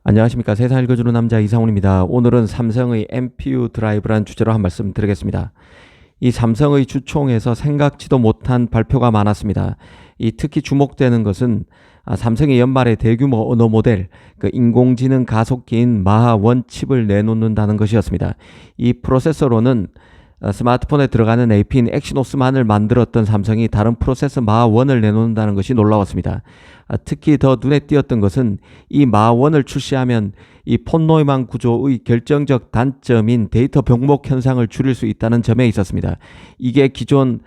안녕하십니까. 세상 읽어주는 남자 이상훈입니다. 오늘은 삼성의 NPU 드라이브라는 주제로 한 말씀 드리겠습니다. 이 삼성의 주총에서 생각지도 못한 발표가 많았습니다. 특히 주목되는 것은 삼성이 연말에 대규모 언어 모델, 인공지능 가속기인 마하1 칩을 내놓는다는 것이었습니다. 이 프로세서로는 스마트폰에 들어가는 AP인 엑시노스만을 만들었던 삼성이 다른 프로세서 마하1을 내놓는다는 것이 놀라웠습니다. 특히 더 눈에 띄었던 것은 이 마하1을 출시하면 이 폰노이만 구조의 결정적 단점인 데이터 병목 현상을 줄일 수 있다는 점에 있었습니다. 이게 기존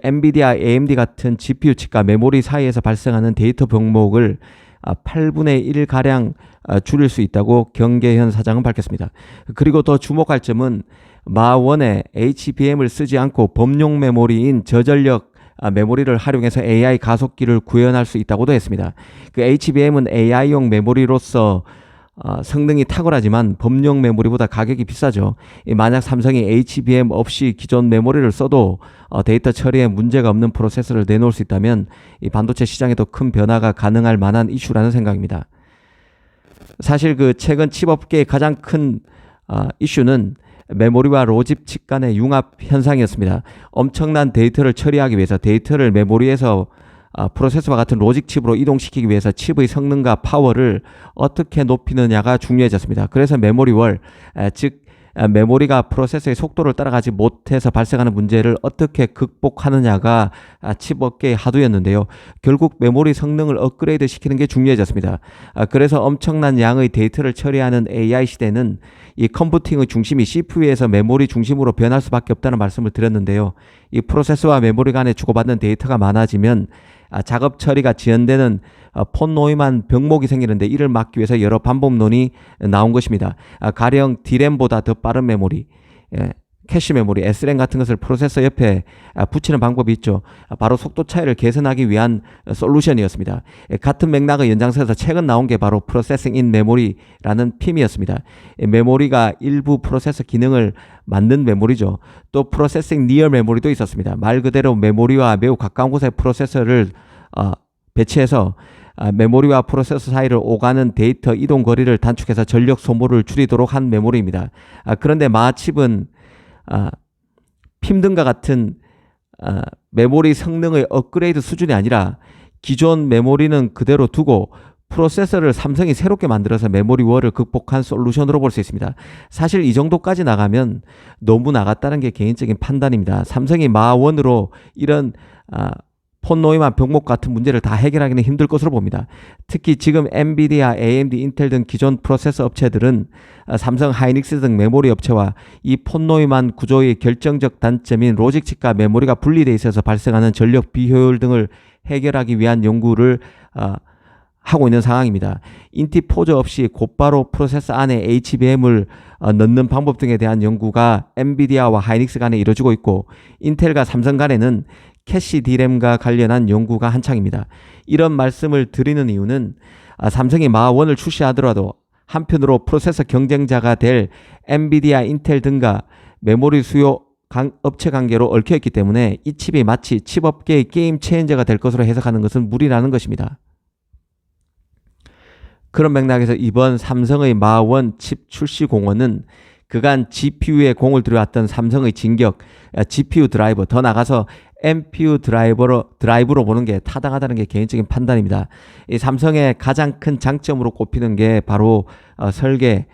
엔비디아, AMD 같은 GPU 칩과 메모리 사이에서 발생하는 데이터 병목을 8분의 1가량 줄일 수 있다고 경계현 사장은 밝혔습니다. 그리고 더 주목할 점은 마하1에 HBM을 쓰지 않고 범용 메모리인 저전력 메모리를 활용해서 AI 가속기를 구현할 수 있다고도 했습니다. HBM은 AI용 메모리로서 성능이 탁월하지만 범용 메모리보다 가격이 비싸죠. 만약 삼성이 HBM 없이 기존 메모리를 써도 데이터 처리에 문제가 없는 프로세서를 내놓을 수 있다면 이 반도체 시장에도 큰 변화가 가능할 만한 이슈라는 생각입니다. 사실 최근 칩업계의 가장 큰 이슈는 메모리와 로직 칩 간의 융합 현상이었습니다. 엄청난 데이터를 처리하기 위해서 데이터를 메모리에서 프로세서와 같은 로직 칩으로 이동시키기 위해서 칩의 성능과 파워를 어떻게 높이느냐가 중요해졌습니다. 그래서 메모리월, 즉 메모리가 프로세서의 속도를 따라가지 못해서 발생하는 문제를 어떻게 극복하느냐가 칩업계의 하도였는데요. 결국 메모리 성능을 업그레이드 시키는 게 중요해졌습니다. 그래서 엄청난 양의 데이터를 처리하는 AI 시대는 이 컴퓨팅의 중심이 CPU에서 메모리 중심으로 변할 수밖에 없다는 말씀을 드렸는데요. 이 프로세서와 메모리 간에 주고받는 데이터가 많아지면 작업 처리가 지연되는 폰노이만 병목이 생기는데 이를 막기 위해서 여러 방법론이 나온 것입니다. 가령 D램보다 더 빠른 메모리, 캐시 메모리, SRAM 같은 것을 프로세서 옆에 붙이는 방법이 있죠. 바로 속도 차이를 개선하기 위한 솔루션이었습니다. 같은 맥락의 연장선에서 최근 나온 게 바로 프로세싱 인 메모리라는 PIM이었습니다. 메모리가 일부 프로세서 기능을 만든 메모리죠. 또 프로세싱 니어 메모리도 있었습니다. 말 그대로 메모리와 매우 가까운 곳에 프로세서를 배치해서 메모리와 프로세서 사이를 오가는 데이터 이동 거리를 단축해서 전력 소모를 줄이도록 한 메모리입니다. 그런데 마칩은 PIM 등과 같은 메모리 성능의 업그레이드 수준이 아니라 기존 메모리는 그대로 두고 프로세서를 삼성이 새롭게 만들어서 메모리월을 극복한 솔루션으로 볼 수 있습니다. 사실 이 정도까지 나가면 너무 나갔다는 게 개인적인 판단입니다. 삼성이 마하1으로 이런 폰노이만 병목 같은 문제를 다 해결하기는 힘들 것으로 봅니다. 특히 지금 엔비디아, AMD, 인텔 등 기존 프로세서 업체들은 삼성 하이닉스 등 메모리 업체와 이 폰노이만 구조의 결정적 단점인 로직 칩과 메모리가 분리되어 있어서 발생하는 전력 비효율 등을 해결하기 위한 연구를 하고 있는 상황입니다. 인티포저 없이 곧바로 프로세서 안에 HBM을 넣는 방법 등에 대한 연구가 엔비디아와 하이닉스 간에 이루어지고 있고 인텔과 삼성 간에는 캐시 D램과 관련한 연구가 한창입니다. 이런 말씀을 드리는 이유는 삼성이 마하1을 출시하더라도 한편으로 프로세서 경쟁자가 될 엔비디아, 인텔 등과 메모리 수요 업체 관계로 얽혀있기 때문에 이 칩이 마치 칩업계의 게임 체인저가 될 것으로 해석하는 것은 무리라는 것입니다. 그런 맥락에서 이번 삼성의 마하1 칩 출시 공언은 그간 GPU에 공을 들여왔던 삼성의 진격, GPU 드라이버, 더 나가서 NPU 드라이브로 보는 게 타당하다는 게 개인적인 판단입니다. 이 삼성의 가장 큰 장점으로 꼽히는 게 바로 설계,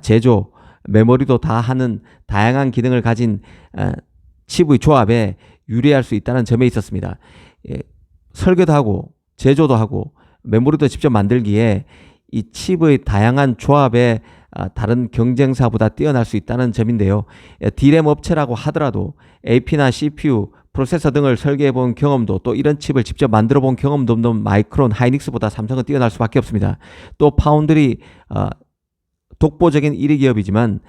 제조, 메모리도 다 하는 다양한 기능을 가진 칩의 조합에 유리할 수 있다는 점에 있었습니다. 설계도 하고 제조도 하고 메모리도 직접 만들기에 이 칩의 다양한 조합에 다른 경쟁사보다 뛰어날 수 있다는 점인데요. D램 업체라고 하더라도 AP나 CPU, 프로세서 등을 설계해 본 경험도 또 이런 칩을 직접 만들어 본 경험도 없는 마이크론, 하이닉스보다 삼성은 뛰어날 수밖에 없습니다. 또 파운드리 독보적인 1위 기업이지만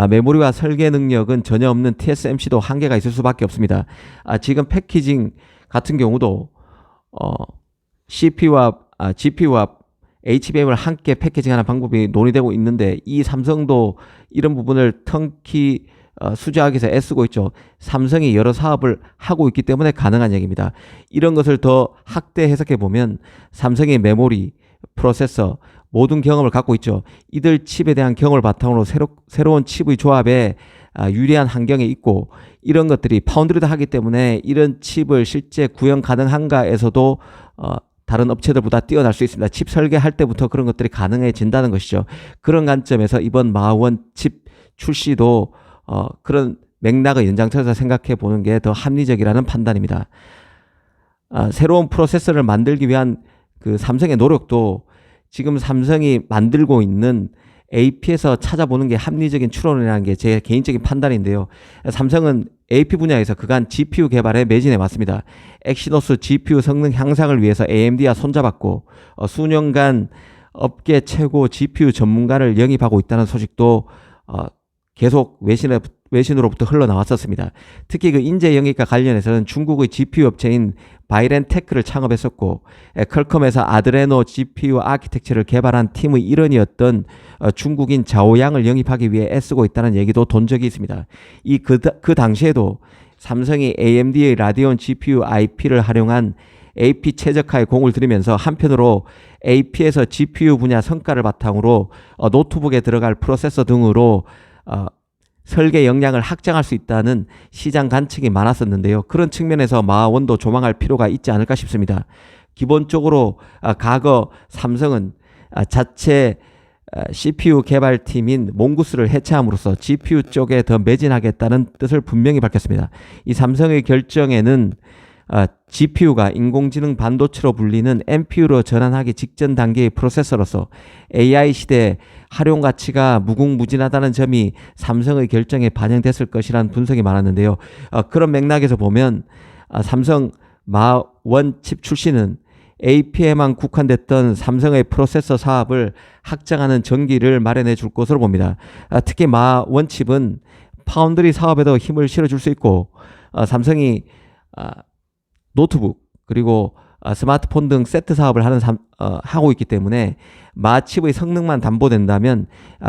메모리와 설계 능력은 전혀 없는 TSMC도 한계가 있을 수밖에 없습니다. 지금 패키징 같은 경우도 CPU와 GPU와 HBM을 함께 패키징하는 방법이 논의되고 있는데 이 삼성도 이런 부분을 턴키 수주하기 위해서 애쓰고 있죠. 삼성이 여러 사업을 하고 있기 때문에 가능한 얘기입니다. 이런 것을 더 확대 해석해 보면 삼성의 메모리, 프로세서, 모든 경험을 갖고 있죠. 이들 칩에 대한 경험을 바탕으로 새로운 칩의 조합에 유리한 환경에 있고, 이런 것들이 파운드리도 하기 때문에 이런 칩을 실제 구현 가능한가에서도 다른 업체들보다 뛰어날 수 있습니다. 칩 설계할 때부터 그런 것들이 가능해진다는 것이죠. 그런 관점에서 이번 마원 칩 출시도 그런 맥락의 연장선에서 생각해 보는 게 더 합리적이라는 판단입니다. 새로운 프로세서를 만들기 위한 그 삼성의 노력도 지금 삼성이 만들고 있는 AP에서 찾아보는 게 합리적인 추론이라는 게 제 개인적인 판단인데요. 삼성은 AP 분야에서 그간 GPU 개발에 매진해 왔습니다. 엑시노스 GPU 성능 향상을 위해서 AMD와 손잡았고, 수년간 업계 최고 GPU 전문가를 영입하고 있다는 소식도 계속 외신으로부터 흘러나왔었습니다. 특히 그 인재 영입과 관련해서는 중국의 GPU 업체인 바이렌테크를 창업했었고, 퀄컴에서 아드레노 GPU 아키텍처를 개발한 팀의 일원이었던 중국인 자오양을 영입하기 위해 애쓰고 있다는 얘기도 돈 적이 있습니다. 그 당시에도 삼성이 AMD의 라디온 GPU IP를 활용한 AP 최적화에 공을 들이면서 한편으로 AP에서 GPU 분야 성과를 바탕으로 노트북에 들어갈 프로세서 등으로 설계 역량을 확장할 수 있다는 시장 관측이 많았었는데요. 그런 측면에서 마원도 조망할 필요가 있지 않을까 싶습니다. 기본적으로 과거 삼성은 자체 CPU 개발팀인 몽구스를 해체함으로써 GPU 쪽에 더 매진하겠다는 뜻을 분명히 밝혔습니다. 이 삼성의 결정에는 GPU가 인공지능 반도체로 불리는 NPU로 전환하기 직전 단계의 프로세서로서 AI 시대에 활용 가치가 무궁무진하다는 점이 삼성의 결정에 반영됐을 것이라는 분석이 많았는데요. 그런 맥락에서 보면 삼성 마원 칩 출시는 AP에만 국한됐던 삼성의 프로세서 사업을 확장하는 전기를 마련해 줄 것으로 봅니다. 특히 마원 칩은 파운드리 사업에도 힘을 실어줄 수 있고, 삼성이 노트북 그리고 스마트폰 등 세트 사업을 하고 있기 때문에 마칩의 성능만 담보된다면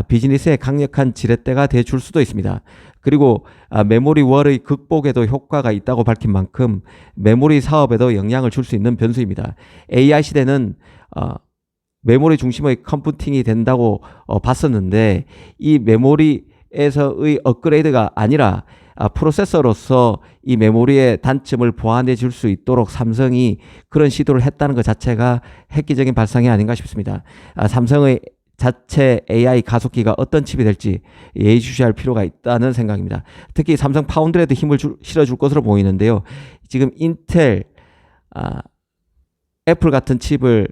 비즈니스에 강력한 지렛대가 돼줄 수도 있습니다. 그리고 메모리 월의 극복에도 효과가 있다고 밝힌 만큼 메모리 사업에도 영향을 줄 수 있는 변수입니다. AI 시대는 메모리 중심의 컴퓨팅이 된다고 봤었는데, 이 메모리에서의 업그레이드가 아니라 프로세서로서 이 메모리의 단점을 보완해 줄 수 있도록 삼성이 그런 시도를 했다는 것 자체가 획기적인 발상이 아닌가 싶습니다. 삼성의 자체 AI 가속기가 어떤 칩이 될지 예의주시할 필요가 있다는 생각입니다. 특히 삼성 파운드리에도 힘을 실어줄 것으로 보이는데요. 지금 인텔 같은 칩을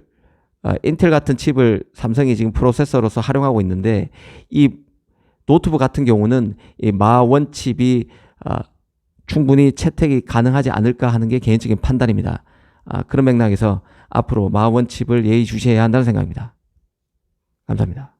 삼성이 지금 프로세서로서 활용하고 있는데, 이 노트북 같은 경우는 이 마원 칩이 충분히 채택이 가능하지 않을까 하는 게 개인적인 판단입니다. 그런 맥락에서 앞으로 마원 칩을 예의주시해야 한다는 생각입니다. 감사합니다.